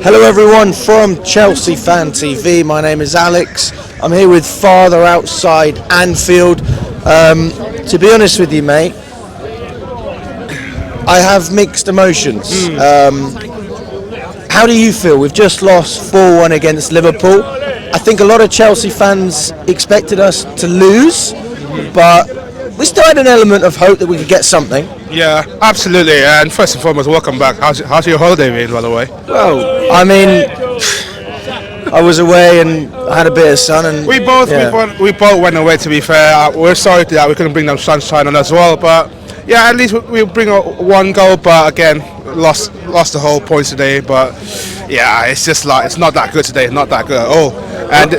Hello everyone from Chelsea Fan TV. My name is Alex. I'm here with Fathur outside Anfield. To be honest with you, mate, I have mixed emotions. How do you feel? We've just lost 4-1 against Liverpool. I think a lot of Chelsea fans expected us to lose, but we still had an element of hope that we could get something. Yeah, absolutely. And first and foremost, welcome back. How's your holiday been, by the way? Well, I mean, I was away and I had a bit of sun, and We both went away. To be fair, we're sorry that we couldn't bring them sunshine on as well. But yeah, at least we bring one goal. But again, lost the whole points today. But yeah, it's just like it's not that good today. Not that good at all. And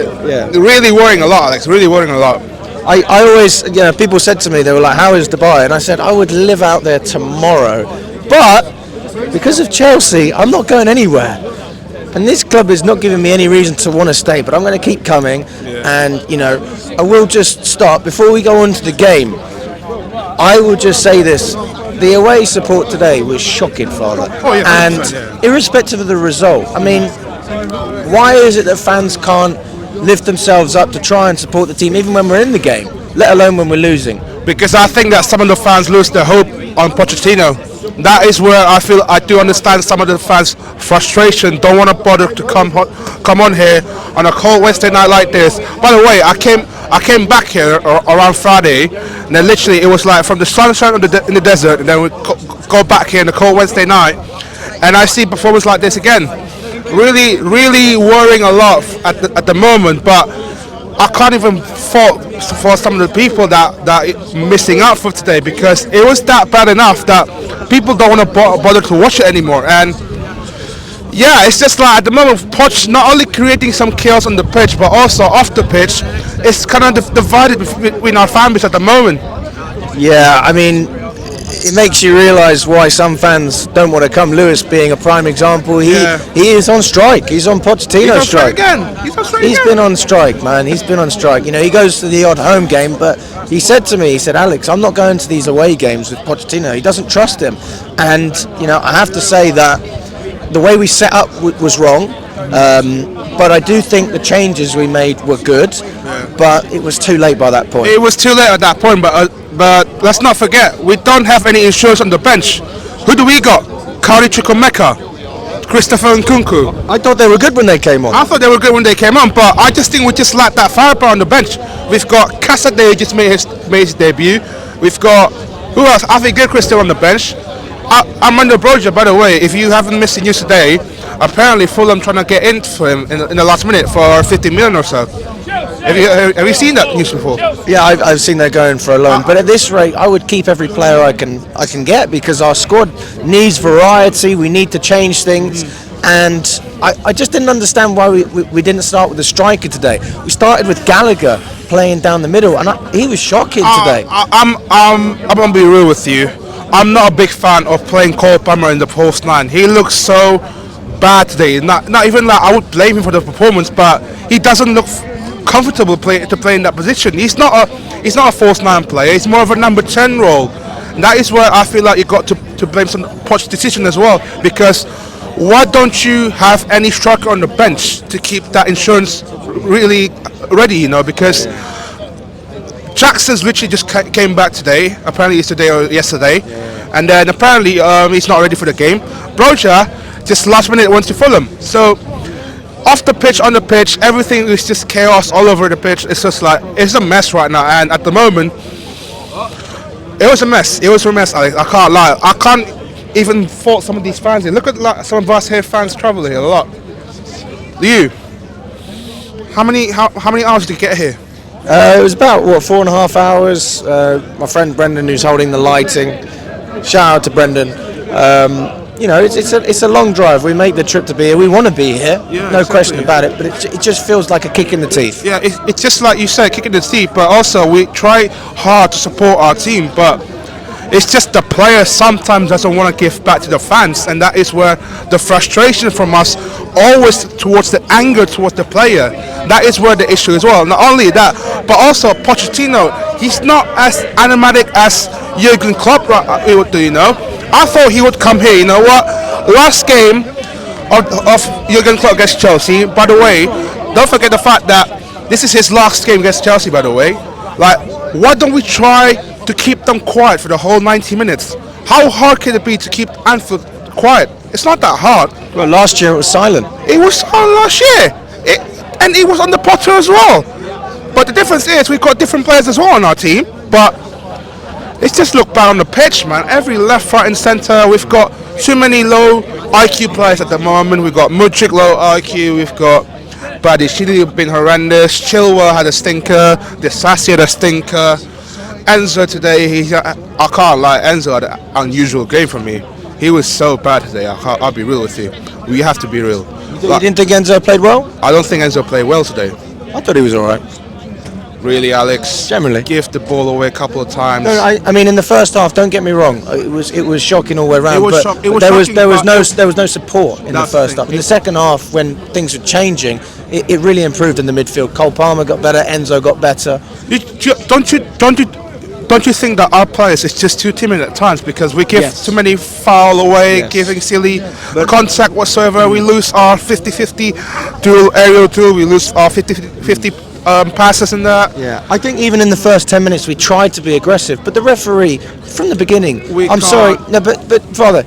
really worrying a lot, Alex. Really worrying a lot. I always, people said to me, they were like, how is Dubai? And I said, I would live out there tomorrow. But because of Chelsea, I'm not going anywhere. And this club is not giving me any reason to want to stay, but I'm going to keep coming. And, I will just start, before we go on to the game, I will just say this. The away support today was shocking, Father. And irrespective of the result, I mean, why is it that fans can't lift themselves up to try and support the team even when we're in the game, let alone when we're losing? Because I think that some of the fans lose their hope on Pochettino. That is where I feel I do understand some of the fans' frustration. Don't want to bother to come on here on a cold Wednesday night like this. By the way, I came back here around Friday, and then literally it was like from the sunshine in the desert, and then we go back here on a cold Wednesday night, and I see performance like this again. Really, really worrying a lot at the moment, but I can't even fault for some of the people that missing out for today, because it was that bad enough that people don't want to bother to watch it anymore. And yeah, it's just like at the moment, Poch not only creating some chaos on the pitch, but also off the pitch, it's kind of divided between our fan base at the moment. Yeah, I mean, it makes you realise why some fans don't want to come. Lewis being a prime example. He is on strike. He's on Pochettino strike. He's been on strike, man. He's been on strike. He goes to the odd home game, but he said to me, he said, Alex, I'm not going to these away games with Pochettino. He doesn't trust him. And, I have to say that the way we set up was wrong. But I do think the changes we made were good, but it was too late by that point. It was too late at that point, but let's not forget, we don't have any insurance on the bench. Who do we got? Kari Chukwuemeka, Christopher Nkunku. I thought they were good when they came on. I thought they were good when they came on, but I just think we just lack that firepower on the bench. We've got Casadei just made his debut. We've got, who else? I think Gilchrist still on the bench. Armando Broja, by the way, if you haven't missed the news today, apparently Fulham trying to get in for him in the last minute for 50 million or so. Have you seen that news before? Yeah, I've seen that going for a loan. But at this rate, I would keep every player I can get, because our squad needs variety. We need to change things. And I just didn't understand why we didn't start with a striker today. We started with Gallagher playing down the middle, and he was shocking today. I'm going to be real with you. I'm not a big fan of playing Cole Palmer in the post line. He looks so bad today. Not even like I would blame him for the performance, but he doesn't look comfortable to play in that position. He's not a false nine player. He's more of a number 10 role. And that is where I feel like you got to blame some Poch's decision as well. Because why don't you have any striker on the bench to keep that insurance really ready? Because Jackson's literally just came back today. Apparently it's today or yesterday, and then apparently he's not ready for the game. Broja just last minute went to Fulham. So off the pitch, on the pitch, everything is just chaos all over the pitch. It's just like, it's a mess right now. And at the moment, it was a mess. It was a mess, Alex. I can't lie. I can't even fault some of these fans here. Look at some of us here fans travel here a lot. You? How many hours did you get here? It was about 4.5 hours. My friend Brendan, who's holding the lighting. Shout out to Brendan. It's a long drive. We make the trip to be here. We want to be here, no question about it. But it just feels like a kick in the teeth. Yeah, it's just like you said, kick in the teeth. But also we try hard to support our team, but it's just the player sometimes doesn't want to give back to the fans, and that is where the frustration from us always towards the anger towards the player. That is where the issue is. Well, not only that, but also Pochettino. He's not as animatic as Jurgen Klopp. I thought he would come here. You know what? Last game, of Jurgen Klopp against Chelsea. By the way, don't forget the fact that this is his last game against Chelsea. By the way, like, why don't we try to keep them quiet for the whole 90 minutes? How hard can it be to keep Anfield quiet? It's not that hard. Well, last year it was silent. It was on last year, and it was on the Potter as well. But the difference is we've got different players as well on our team. But it's just look bad on the pitch, man. Every left, right, and centre. We've got too many low IQ players at the moment. We've got Mudryk low IQ. We've got Badiashile been horrendous. Chilwell had a stinker. Disasi had a stinker. Enzo today, I can't lie. Enzo had an unusual game for me. He was so bad today. I'll be real with you. We have to be real. You didn't think Enzo played well? I don't think Enzo played well today. I thought he was all right. Really, Alex? Generally. Give the ball away a couple of times. No, I mean, in the first half, don't get me wrong, it was shocking all the way around. There was no support in the first half. In the second half, when things were changing, it really improved in the midfield. Cole Palmer got better, Enzo got better. Don't you think that our players is just too timid at times because we give too many foul away, giving silly contact whatsoever? We lose our 50-50 aerial duel. We lose our 50-50 passes in that. Yeah, I think even in the first 10 minutes we tried to be aggressive, but the referee from the beginning. Sorry, no, but Father,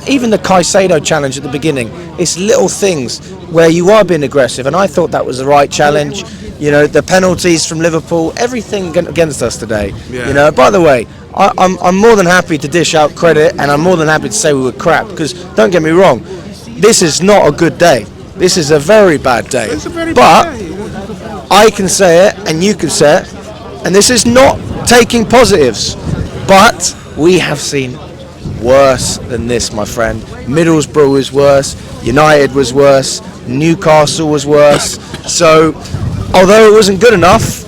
even the Caicedo challenge at the beginning, it's little things where you are being aggressive, and I thought that was the right challenge. You know, the penalties from Liverpool, everything against us today. Yeah. You know, by the way, I'm more than happy to dish out credit, and I'm more than happy to say we were crap, because don't get me wrong, this is not a good day. This is a very bad day. It's a very but bad day. I can say it, and you can say it, and this is not taking positives, but we have seen worse than this, my friend. Middlesbrough was worse, United was worse, Newcastle was worse. So, although it wasn't good enough,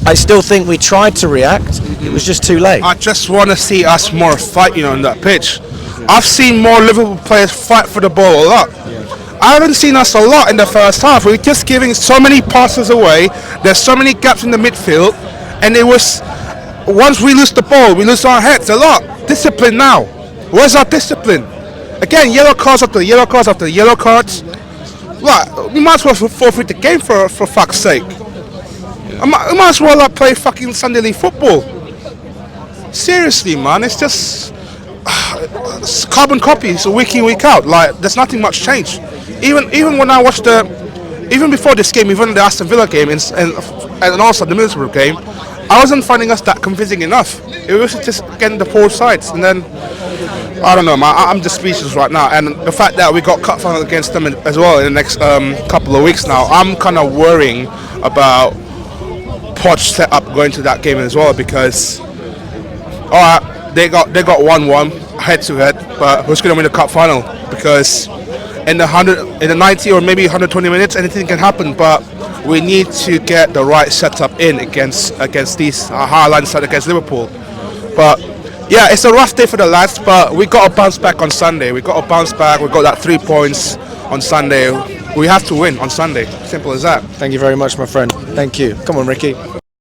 I still think we tried to react. It was just too late. I just want to see us more fighting on that pitch. I've seen more Liverpool players fight for the ball a lot. I haven't seen us a lot in the first half. We're just giving so many passes away. There's so many gaps in the midfield, and it was once we lose the ball, we lose our heads a lot. Discipline now. Where's our discipline? Again, yellow cards after yellow cards after yellow cards. What? We might as well forfeit the game for fuck's sake. I might as well play fucking Sunday League football. Seriously, man, it's just it's carbon copies week in, week out. Like, there's nothing much change. Even when I watched even before this game, even the Aston Villa game and also the Middlesbrough game, I wasn't finding us that convincing enough. It was just getting the poor sides, and then I don't know, man. I'm just speechless right now, and the fact that we got cut final against them as well in the next couple of weeks now, I'm kind of worrying about Poch set up going to that game as well, because all right, they got 1-1 head to head, but who's going to win the cup final? Because in the 90 or maybe 120 minutes, anything can happen. But we need to get the right setup in against these high-line side against Liverpool. But yeah, it's a rough day for the lads, but we got to bounce back on Sunday. We got to bounce back. We got that 3 points on Sunday. We have to win on Sunday. Simple as that. Thank you very much, my friend. Thank you. Come on, Ricky.